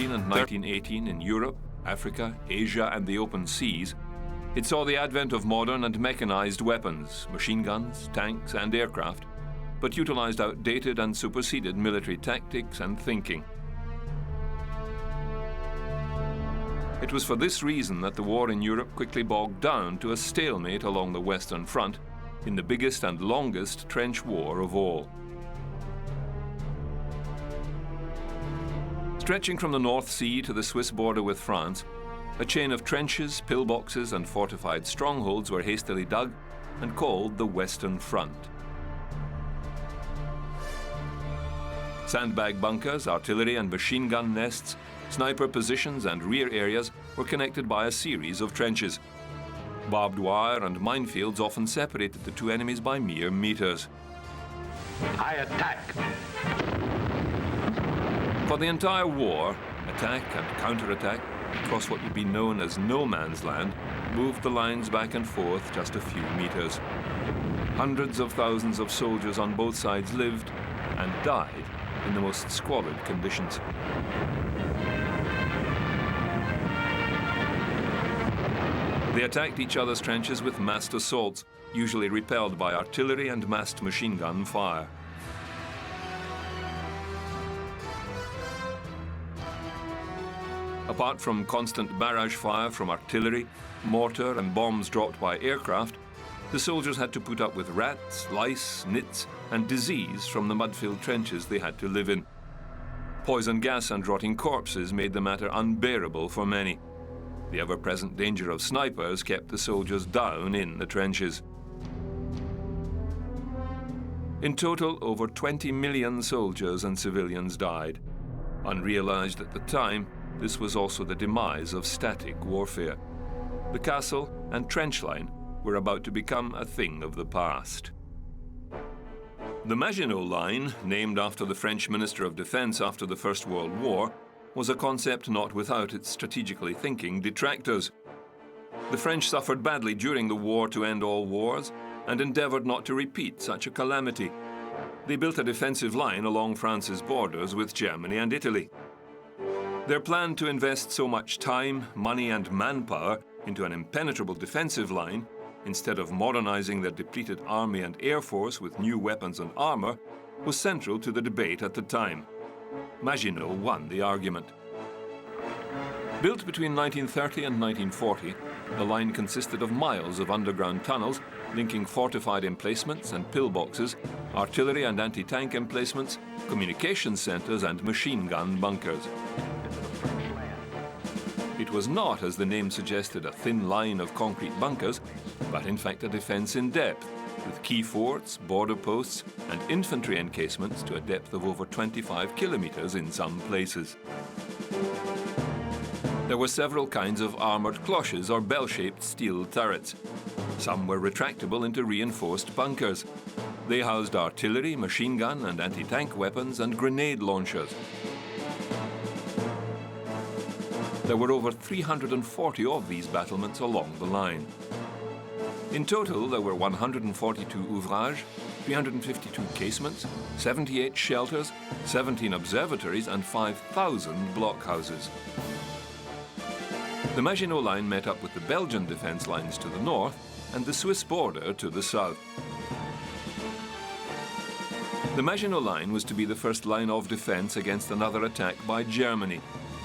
and 1918 in Europe, Africa, Asia and the open seas, it saw the advent of modern and mechanized weapons, machine guns, tanks and aircraft, but utilized outdated and superseded military tactics and thinking. It was for this reason that the war in Europe quickly bogged down to a stalemate along the Western Front in the biggest and longest trench war of all. Stretching from the North Sea to the Swiss border with France, a chain of trenches, pillboxes and fortified strongholds were hastily dug and called the Western Front. Sandbag bunkers, artillery and machine gun nests, sniper positions and rear areas were connected by a series of trenches. Barbed wire and minefields often separated the two enemies by mere meters. I attack! For the entire war, attack and counterattack across what would be known as no man's land moved the lines back and forth just a few meters. Hundreds of thousands of soldiers on both sides lived and died in the most squalid conditions. They attacked each other's trenches with massed assaults, usually repelled by artillery and massed machine gun fire. Apart from constant barrage fire from artillery, mortar and bombs dropped by aircraft, the soldiers had to put up with rats, lice, nits and disease from the mud-filled trenches they had to live in. Poison gas and rotting corpses made the matter unbearable for many. The ever-present danger of snipers kept the soldiers down in the trenches. In total, over 20 million soldiers and civilians died. Unrealized at the time, this was also the demise of static warfare. The castle and trench line were about to become a thing of the past. The Maginot Line, named after the French Minister of Defense after the First World War, was a concept not without its strategically thinking detractors. The French suffered badly during the war to end all wars and endeavored not to repeat such a calamity. They built a defensive line along France's borders with Germany and Italy. Their plan to invest so much time, money and manpower into an impenetrable defensive line, instead of modernizing their depleted army and air force with new weapons and armor, was central to the debate at the time. Maginot won the argument. Built between 1930 and 1940, the line consisted of miles of underground tunnels linking fortified emplacements and pillboxes, artillery and anti-tank emplacements, communication centers and machine gun bunkers. It was not, as the name suggested, a thin line of concrete bunkers, but in fact a defense in depth, with key forts, border posts and infantry encasements to a depth of over 25 kilometers in some places. There were several kinds of armored cloches or bell-shaped steel turrets. Some were retractable into reinforced bunkers. They housed artillery, machine gun and anti-tank weapons and grenade launchers. There were over 340 of these battlements along the line. In total, there were 142 ouvrages, 352 casements, 78 shelters, 17 observatories and 5,000 blockhouses. The Maginot Line met up with the Belgian defense lines to the north and the Swiss border to the south. The Maginot Line was to be the first line of defense against another attack by Germany,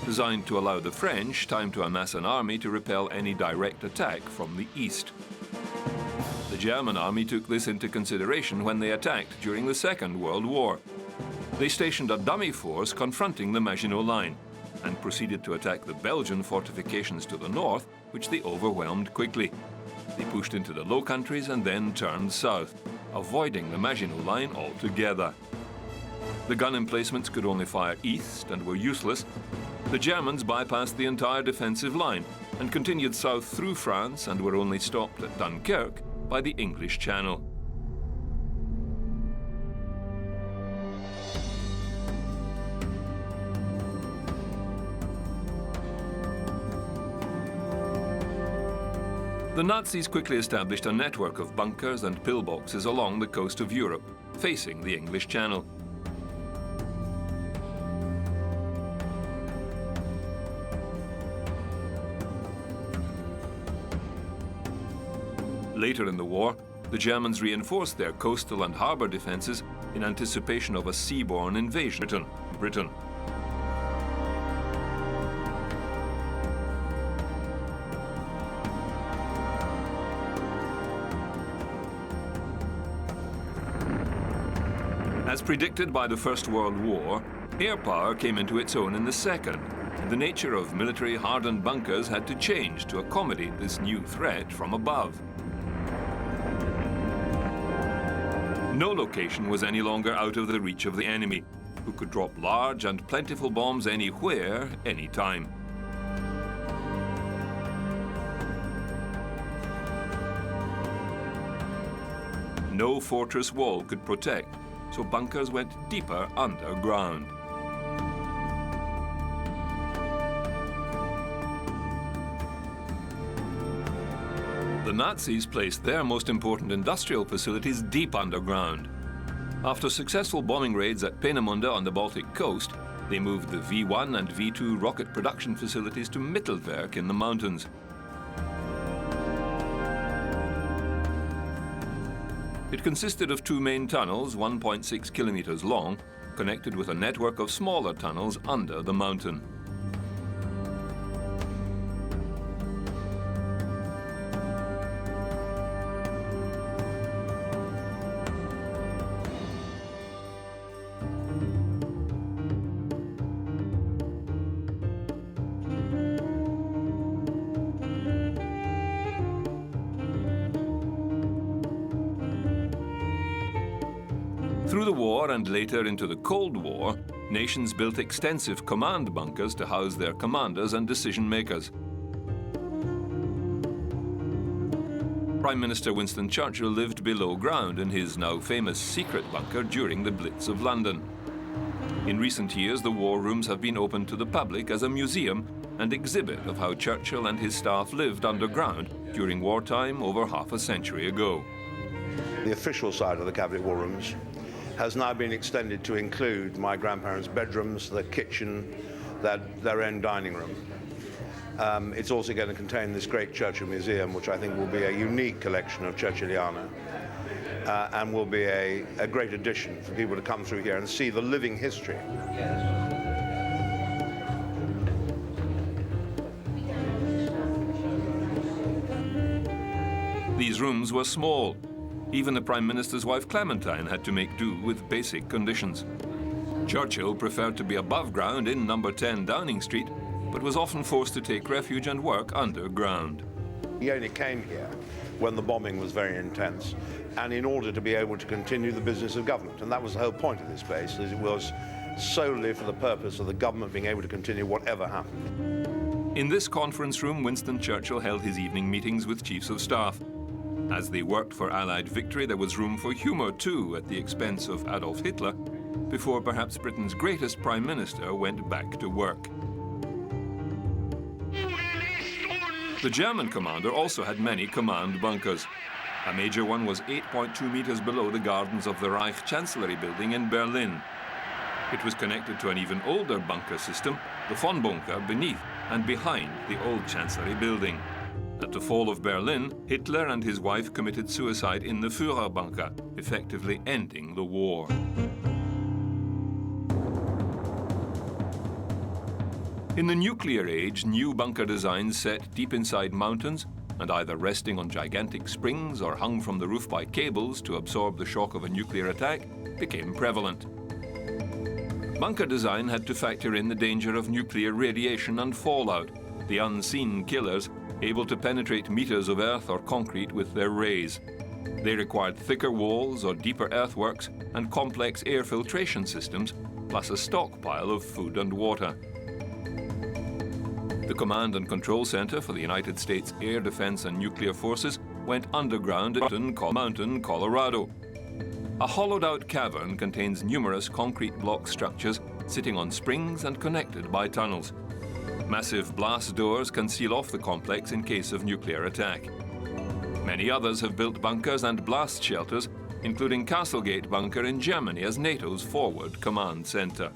designed to allow the French time to amass an army to repel any direct attack from the east. The German army took this into consideration when they attacked during the Second World War. They stationed a dummy force confronting the Maginot Line and proceeded to attack the Belgian fortifications to the north, which they overwhelmed quickly. They pushed into the Low Countries and then turned south, avoiding the Maginot Line altogether. The gun emplacements could only fire east and were useless. The Germans bypassed the entire defensive line and continued south through France and were only stopped at Dunkirk by the English Channel. The Nazis quickly established a network of bunkers and pillboxes along the coast of Europe, facing the English Channel. Later in the war, the Germans reinforced their coastal and harbour defences in anticipation of a seaborne invasion of Britain. As predicted by the First World War, air power came into its own in the Second, and the nature of military hardened bunkers had to change to accommodate this new threat from above. No location was any longer out of the reach of the enemy, who could drop large and plentiful bombs anywhere, anytime. No fortress wall could protect, so bunkers went deeper underground. The Nazis placed their most important industrial facilities deep underground. After successful bombing raids at Peenemünde on the Baltic coast, they moved the V-1 and V-2 rocket production facilities to Mittelwerk in the mountains. It consisted of two main tunnels, 1.6 kilometers long, connected with a network of smaller tunnels under the mountain. Through the war and later into the Cold War, nations built extensive command bunkers to house their commanders and decision makers. Prime Minister Winston Churchill lived below ground in his now famous secret bunker during the Blitz of London. In recent years, the war rooms have been opened to the public as a museum and exhibit of how Churchill and his staff lived underground during wartime over half a century ago. The official side of the Cabinet War Rooms has now been extended to include my grandparents' bedrooms, their kitchen, their own dining room. It's also going to contain this great Churchill Museum, which I think will be a unique collection of Churchilliana, and will be a great addition for people to come through here and see the living history. These rooms were small. Even the Prime Minister's wife Clementine had to make do with basic conditions. Churchill preferred to be above ground in number 10 Downing Street, but was often forced to take refuge and work underground. He only came here when the bombing was very intense, and in order to be able to continue the business of government. And that was the whole point of this place, is it was solely for the purpose of the government being able to continue whatever happened. In this conference room, Winston Churchill held his evening meetings with chiefs of staff. As they worked for Allied victory, there was room for humour too, at the expense of Adolf Hitler, before perhaps Britain's greatest Prime Minister went back to work. The German commander also had many command bunkers. A major one was 8.2 meters below the gardens of the Reich Chancellery building in Berlin. It was connected to an even older bunker system, the von Bunker, beneath and behind the old Chancellery building. At the fall of Berlin, Hitler and his wife committed suicide in the Führerbunker, effectively ending the war. In the nuclear age, new bunker designs set deep inside mountains and either resting on gigantic springs or hung from the roof by cables to absorb the shock of a nuclear attack became prevalent. Bunker design had to factor in the danger of nuclear radiation and fallout, the unseen killers able to penetrate meters of earth or concrete with their rays. They required thicker walls or deeper earthworks and complex air filtration systems, plus a stockpile of food and water. The Command and Control Center for the United States Air Defense and Nuclear Forces went underground in Mountain, Colorado. A hollowed-out cavern contains numerous concrete block structures sitting on springs and connected by tunnels. Massive blast doors can seal off the complex in case of nuclear attack. Many others have built bunkers and blast shelters, including Castlegate Bunker in Germany as NATO's forward command center.